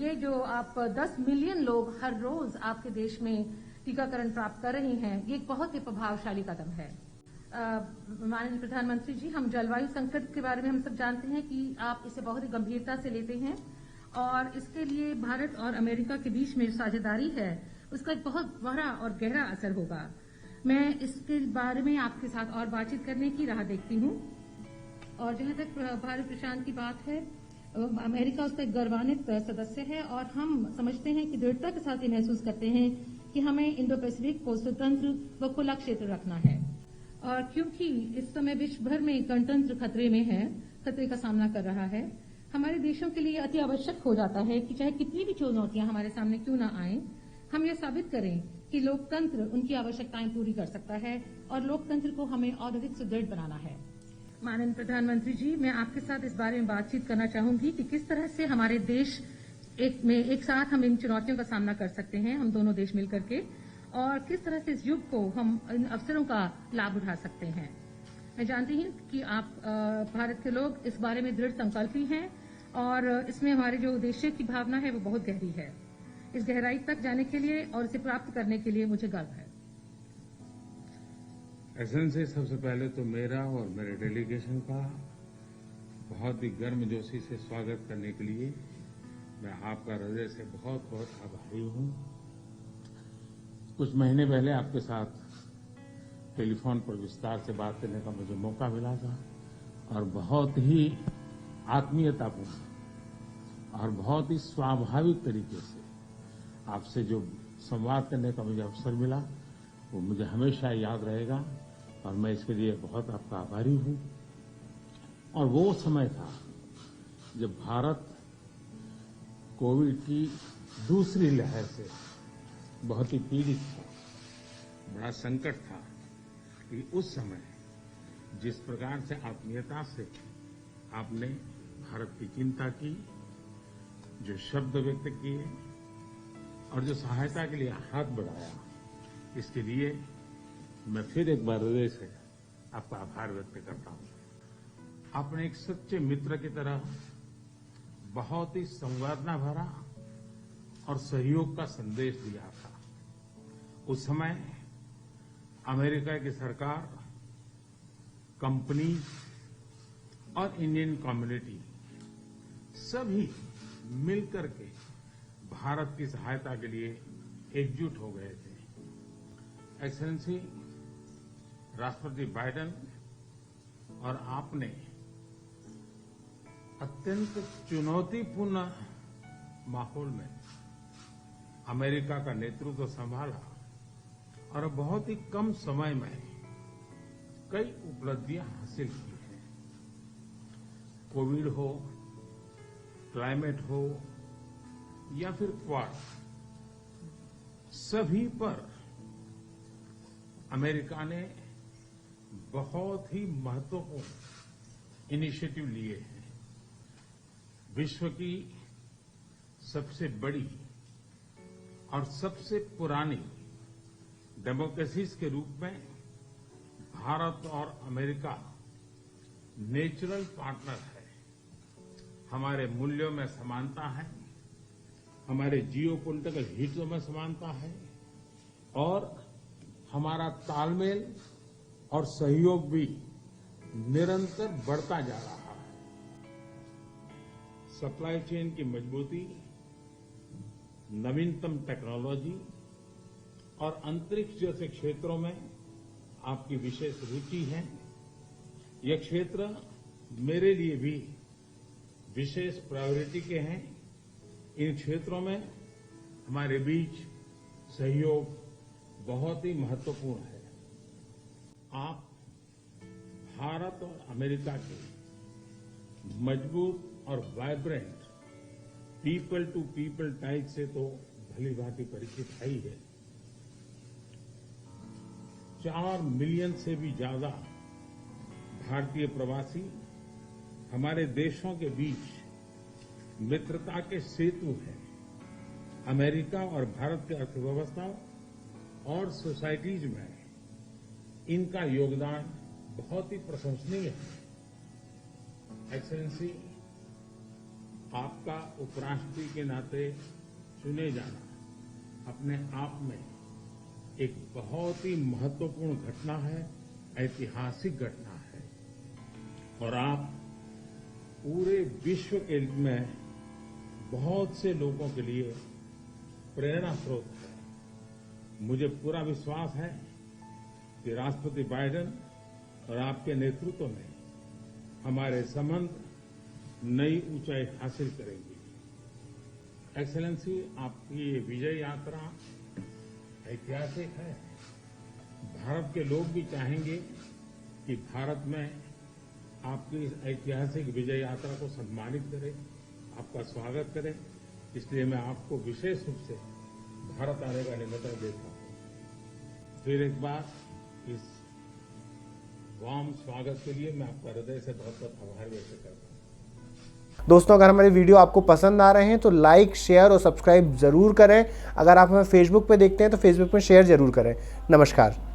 ये जो आप 10 मिलियन लोग हर रोज आपके देश में टीकाकरण प्राप्त कर रहे हैं, ये एक बहुत ही प्रभावशाली कदम है। माननीय प्रधानमंत्री जी, हम जलवायु संकट के बारे में हम सब जानते हैं कि आप इसे बहुत ही गंभीरता से लेते हैं और इसके लिए भारत और अमेरिका के बीच में साझेदारी है, उसका एक बहुत बड़ा और गहरा असर होगा। मैं इसके बारे में आपके साथ और बातचीत करने की राह देखती हूँ। और जहां तक भारत प्रशांत की बात है, अमेरिका उसका एक गौरवान्वित सदस्य है और हम समझते हैं कि दृढ़ता के साथ ये महसूस करते हैं कि हमें इंडो पैसिफिक को स्वतंत्र व खुला क्षेत्र रखना है। और क्योंकि इस समय विश्व भर में गणतंत्र खतरे में है, खतरे का सामना कर रहा है, हमारे देशों के लिए अति आवश्यक हो जाता है कि चाहे कितनी भी चुनौतियां हमारे सामने क्यों ना आए, हम ये साबित करें कि लोकतंत्र उनकी आवश्यकताएं पूरी कर सकता है और लोकतंत्र को हमें और अधिक सुदृढ़ बनाना है। माननीय प्रधानमंत्री जी, मैं आपके साथ इस बारे में बातचीत करना चाहूंगी कि किस तरह से हमारे देश एक साथ हम इन चुनौतियों का सामना कर सकते हैं, हम दोनों देश मिलकर के, और किस तरह से इस युग को हम इन अवसरों का लाभ उठा सकते हैं। मैं जानती हूं कि आप भारत के लोग इस बारे में दृढ़ संकल्पी हैं और इसमें हमारे जो उद्देश्य की भावना है वो बहुत गहरी है। इस गहराई तक जाने के लिए और इसे प्राप्त करने के लिए मुझे गर्व है। एक्सेलेंसी, सबसे पहले तो मेरा और मेरे डेलीगेशन का बहुत ही गर्मजोशी से स्वागत करने के लिए मैं आपका हृदय से बहुत बहुत आभारी हूं। कुछ महीने पहले आपके साथ टेलीफोन पर विस्तार से बात करने का मुझे मौका मिला था और बहुत ही आत्मीयतापूर्ण और बहुत ही स्वाभाविक तरीके से आपसे जो संवाद करने का मुझे अवसर मिला वो मुझे हमेशा याद रहेगा और मैं इसके लिए बहुत आपका आभारी हूं। और वो समय था जब भारत कोविड की दूसरी लहर से बहुत ही पीड़ित था, बड़ा संकट था। कि उस समय जिस प्रकार से आत्मीयता से आपने भारत की चिंता की, जो शब्द व्यक्त किए और जो सहायता के लिए हाथ बढ़ाया, इसके लिए मैं फिर एक बार हृदय से आपका आभार व्यक्त करता हूं। आपने एक सच्चे मित्र की तरह बहुत ही संवेदना भरा और सहयोग का संदेश दिया था। उस समय अमेरिका की सरकार, कंपनी और इंडियन कम्युनिटी सभी मिलकर के भारत की सहायता के लिए एकजुट हो गए थे। एक्सेलेंसी, राष्ट्रपति बाइडेन और आपने अत्यंत चुनौतीपूर्ण माहौल में अमेरिका का नेतृत्व संभाला और बहुत ही कम समय में कई उपलब्धियां हासिल की हैं। कोविड हो, क्लाइमेट हो या फिर क्वाड, सभी पर अमेरिका ने बहुत ही महत्वपूर्ण इनिशिएटिव लिए हैं। विश्व की सबसे बड़ी और सबसे पुरानी डेमोक्रेसीज के रूप में भारत और अमेरिका नेचुरल पार्टनर है। हमारे मूल्यों में समानता है, हमारे जियोपॉलिटिकल हितों में समानता है और हमारा तालमेल और सहयोग भी निरंतर बढ़ता जा रहा है। सप्लाई चेन की मजबूती, नवीनतम टेक्नोलॉजी और अंतरिक्ष जैसे क्षेत्रों में आपकी विशेष रुचि है। ये क्षेत्र मेरे लिए भी विशेष प्रायोरिटी के हैं। इन क्षेत्रों में हमारे बीच सहयोग बहुत ही महत्वपूर्ण है। आप भारत और अमेरिका के मजबूत और vibrant people to people ties से तो भलीभांति परिचित है ही है। 4 मिलियन से भी ज्यादा भारतीय प्रवासी हमारे देशों के बीच मित्रता के सेतु हैं। अमेरिका और भारत की अर्थव्यवस्था और सोसाइटीज में इनका योगदान बहुत ही प्रशंसनीय है। एक्सेलेंसी, आपका उपराष्ट्रपति के नाते चुने जाना अपने आप में एक बहुत ही महत्वपूर्ण घटना है, ऐतिहासिक घटना है और आप पूरे विश्व के में बहुत से लोगों के लिए प्रेरणा स्रोत है। मुझे पूरा विश्वास है कि राष्ट्रपति बाइडेन और आपके नेतृत्व में हमारे संबंध नई ऊंचाई हासिल करेंगे। एक्सेलेंसी, आपकी ये विजय यात्रा ऐतिहासिक है। भारत के लोग भी चाहेंगे कि भारत में आपकी इस ऐतिहासिक विजय यात्रा को सम्मानित करें, आपका स्वागत करें। इसलिए मैं आपको विशेष रूप से भारत आने का निमंत्रण देता हूं। फिर एक बार इस वार्म स्वागत के लिए मैं आपका हृदय से बहुत बहुत आभार व्यक्त करता हूं। दोस्तों, अगर हमारे वीडियो आपको पसंद आ रहे हैं तो लाइक, शेयर और सब्सक्राइब जरूर करें। अगर आप हमें फेसबुक पे देखते हैं तो फेसबुक में शेयर जरूर करें। नमस्कार।